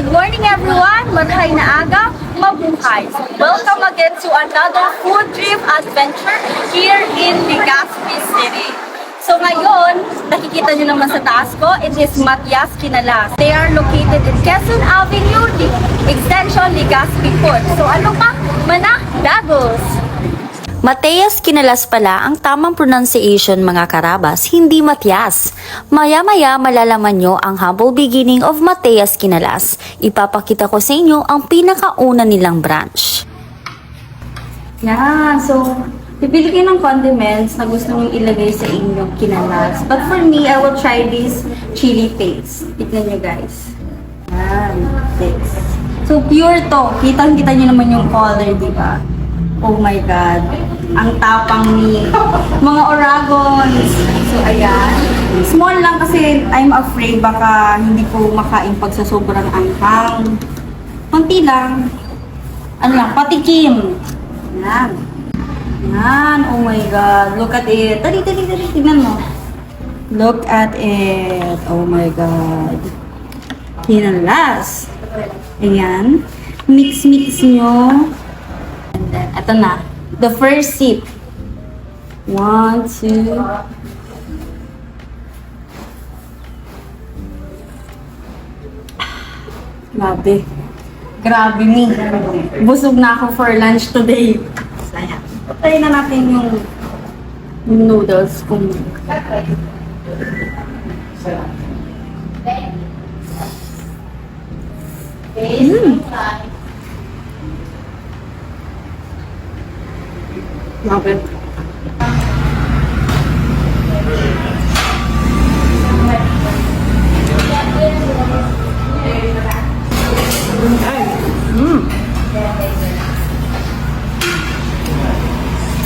Good morning everyone! Marhay na aga, mabuhay! Welcome again to another food trip adventure here in Legazpi City. So ngayon, nakikita nyo naman sa taas ko, it is Matias Quinalas. They are located in Quezon Avenue, Extension Legazpi Port. So ano pa? Manakdagos! Matias Quinalas pala ang tamang pronunciation mga karabas, hindi Matias. Maya-maya malalaman nyo ang humble beginning of Matias Quinalas. Ipapakita ko sa inyo ang pinakauna nilang branch. Yan, so pipili kayo ng condiments na gusto nyong ilagay sa inyong kinalas. But for me, I will try this chili paste. Tignan nyo guys. Yan, this. So pure to. Kitang-kita nyo naman yung color, di ba? Oh my God. Ang tapang ni mga oragons. So, ayan. Small lang kasi I'm afraid baka hindi ko makain pag sa sobrang anghang. Konti lang. Ano lang, patikim. Ayan. Ayan. Oh my God. Look at it. Tali. Tingnan mo. Look at it. Oh my God. Kinalas. Ayan. Mix nyo. And then, ito na. The first sip. 1, 2. Grabe. Grabe ni. Busog na ako for lunch today. Ayan. Try na natin yung noodles kung Grabe.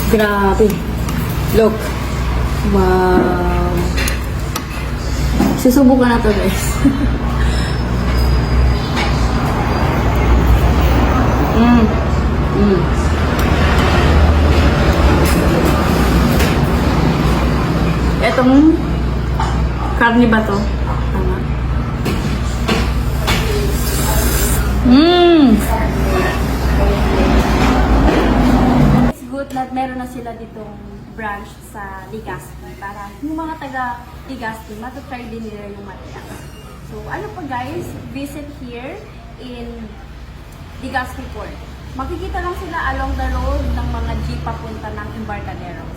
Grabe. Look. Wow. Susubukan na to guys. Etong karne ba to? Tama. It's good na meron na sila ditong branch sa Legazpi para yung mga taga Legazpi matatry din nila yung Matias. So ano pa guys, visit here in Legazpi Port. Makikita lang sila along the road ng mga jeep papunta ng Embarcadero.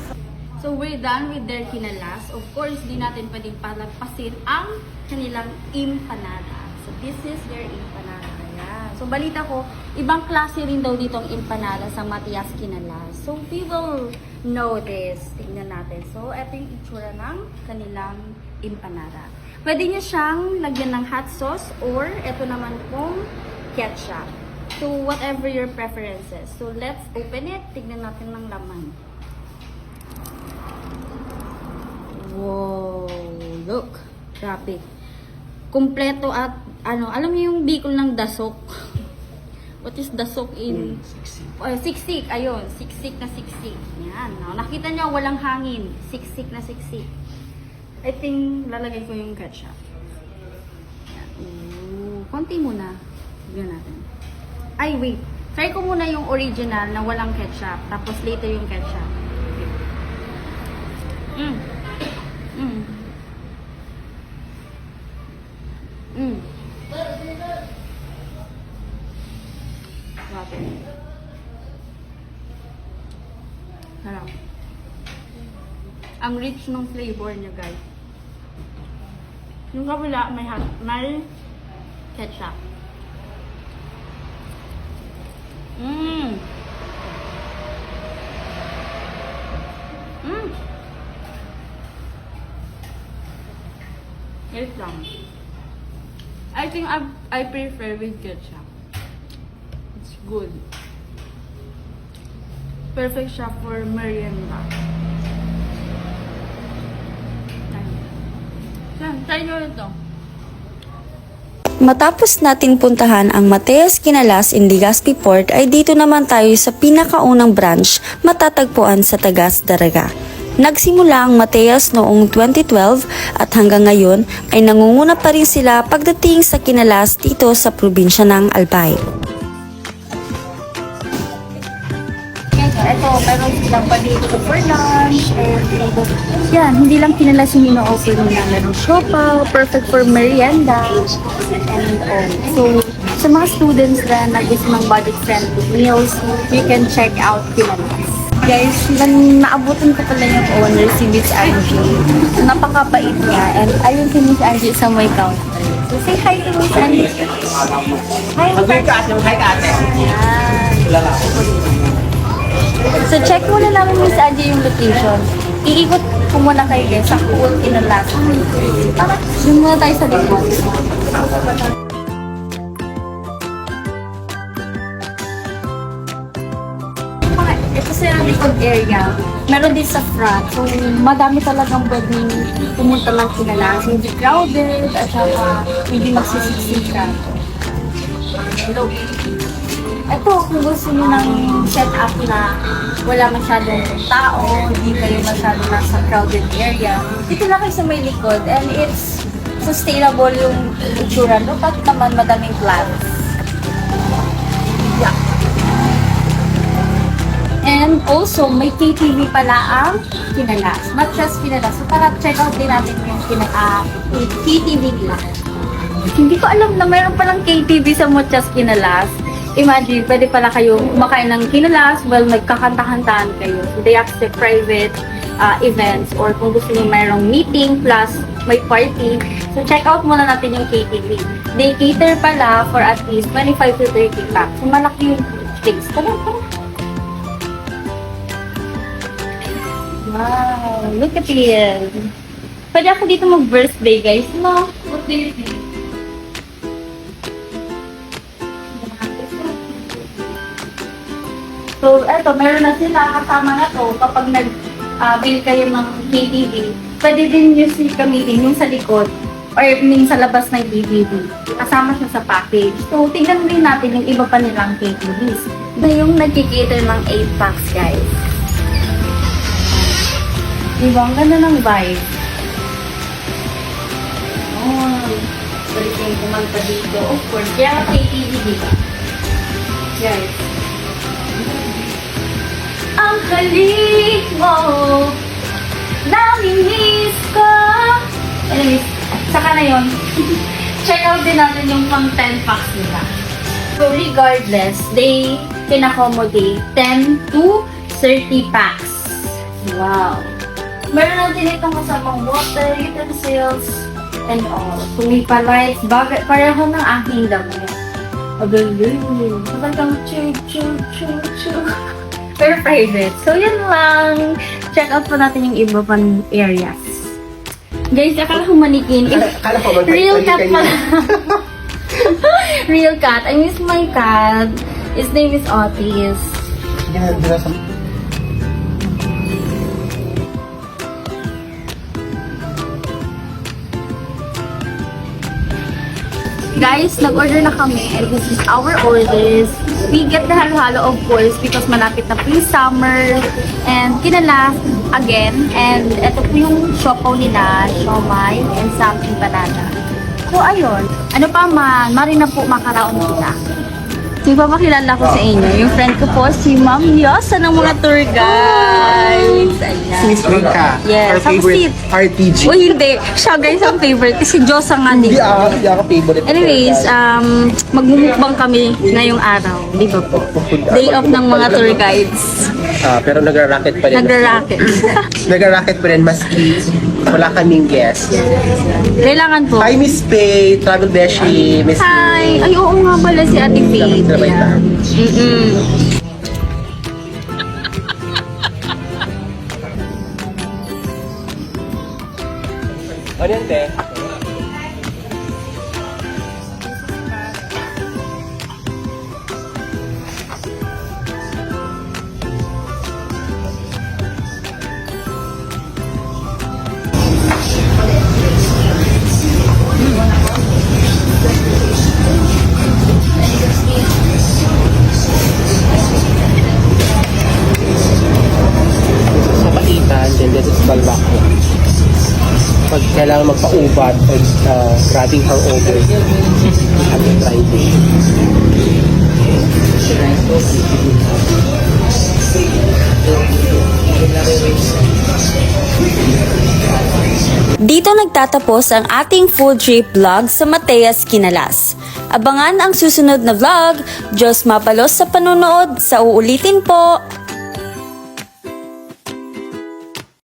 So we're done with their kinalas. Of course, di natin pwedeng palagpasin ang kanilang empanada. So this is their empanada. Ayan. So balita ko, ibang klase rin daw dito ang empanada sa Matias Quinalas. So we will know this. Tingnan natin. So ito yung itsura ng kanilang empanada. Pwede nyo siyang lagyan ng hot sauce or ito naman pong ketchup. So whatever your preferences. So let's open it. Tignan natin ng laman. Wow, look. Grabe. Kumpleto at alam niyo yung bicol ng dasok. What is dasok in? Siksik. Ayun, siksik na siksik. Yan. No? Nakita niyo walang hangin. Siksik na siksik. I think lalagay ko yung ketchup. Yan. Ooh, konti muna. Tignan natin. Ay, wait. Try ko muna yung original na walang ketchup. Tapos later yung ketchup. Grabe. Sarap. Ang rich ng flavor niya, guys. Yung kabila, may ketchup. Wait lang. I think I prefer with ketchup. It's good. Perfect siya for merienda. Try nyo ito. Matapos natin puntahan ang Matias Quinalas in Legazpi Port ay dito naman tayo sa pinakaunang branch matatagpuan sa Tagas Daraga. Nagsimula ang Mateas noong 2012 at hanggang ngayon ay nangunguna pa rin sila pagdating sa kinalas dito sa probinsya ng Albay. Ito, meron silang palito for lunch. Yan, hindi lang kinalas yung ino-offer nila. Meron siopaw, perfect for merienda, and all. So, sa mga students na gusto ng budget-friendly meals, you can check out kinalas. Guys, naabutan ko pala yung owner, si Miss Angie. Napakabait niya, and ayun si Miss Angie sa may counter. So, say hi to Miss Angie. Hi, So, check muna namin Miss Angie yung location. Iikot ko muna kayo guys sa Cool Kinalas. Tara, doon muna tayo sa likod. Ito sa likod area, meron din sa front. So, madami talagang pwedeng pumunta lang Kinalas. Hindi crowded, at saka hindi magsisiksikan. Hello. Ito, kung gusto nyo ng setup na wala masyadong tao, hindi kayo masyadong nasa crowded area, dito lang kayo sa may likod, and it's sustainable yung itsura. Look at naman, madaming plants. Yeah. And also, may KTV pala ang Kinalas. Not just Kinalas. So, para check out din natin yung KTV nila. Hindi ko alam na mayroon palang KTV sa Muchas Kinalas. Imagine, pwede pala kayo kumakain ng Kinalas while nagkakanta-kantahan kayo. So, they accept private events, or kung gusto nyo mayroong meeting plus may party. So, check out muna natin yung KTV. They cater pala for at least 25 to 30 packs. So, malaki yung things. Wow, look at it. Pwede ako dito mag-birthday, guys. No? What do you think? So, eto, meron na sila, kasama na to, kapag nag-bill kayo ng KTV, pwede din nyo gamitin yung sa likod, or yung sa labas ng KTV. Kasama siya sa package. So, tingnan rin natin yung iba pa nilang KTVs. Na yung nagkikater ng 8 packs, guys. Diba? Ang ganda ng vibe. Oh, pwede kayong kumanta dito. Of course, kaya KTV, diba? Guys. Ang halik mo, namimiss ko. Anyways, saka na yun. Check out din natin yung pang 10 packs nila. So regardless, they can accommodate 10 to 30 packs. Wow. Meron natin itong kasamang water, utensils, and all. So may pa-lights, pareho ng aking damit. Abelin. Talagang chu. Pero private. So, yun lang. Check out po natin yung iba pang areas. Guys, akala ko manikin. Real cat pala. Real cat. I miss my cat. His name is Otis. Guys, nag-order na kami, and this is our orders. We get the halo-halo, of course, because malapit na po yung summer. And Kinalas again. And ito po yung siopaw nila, siomai, and something banana. So, ayun. Ano pa man, mari na po makaraon nila. So, ipapakilala ko sa inyo. Yung friend ko po, si Ma'am Yosa ng mga tour guides. Ayan. Si Miss Rika, Yes, our favorite RPG. Uy, hindi. Siya guys ang favorite kasi Diyosa nga Hindi dito. hindi ako favorite. Anyways, magmumukbang kami ngayong araw. Di ba po? Day off ng mga tour guides. Pero nagra-racket pa rin. Nagra-racket. Nagra-racket pa rin maski wala kaming guest. Kailangan po. Hi Miss Faye, Travel Beshi, Miss Hi! Ay, oo nga pala si Ate Faith. Sabay Ayan. lang. Ano yan, te? Sa Pakitan, then dito ubat or grabbing hangover. Have to try this. Dito nagtatapos ang ating full trip vlog sa Mateas Kinalas. Abangan ang susunod na vlog. Diyos mapalos sa panonood. Sa uulitin po.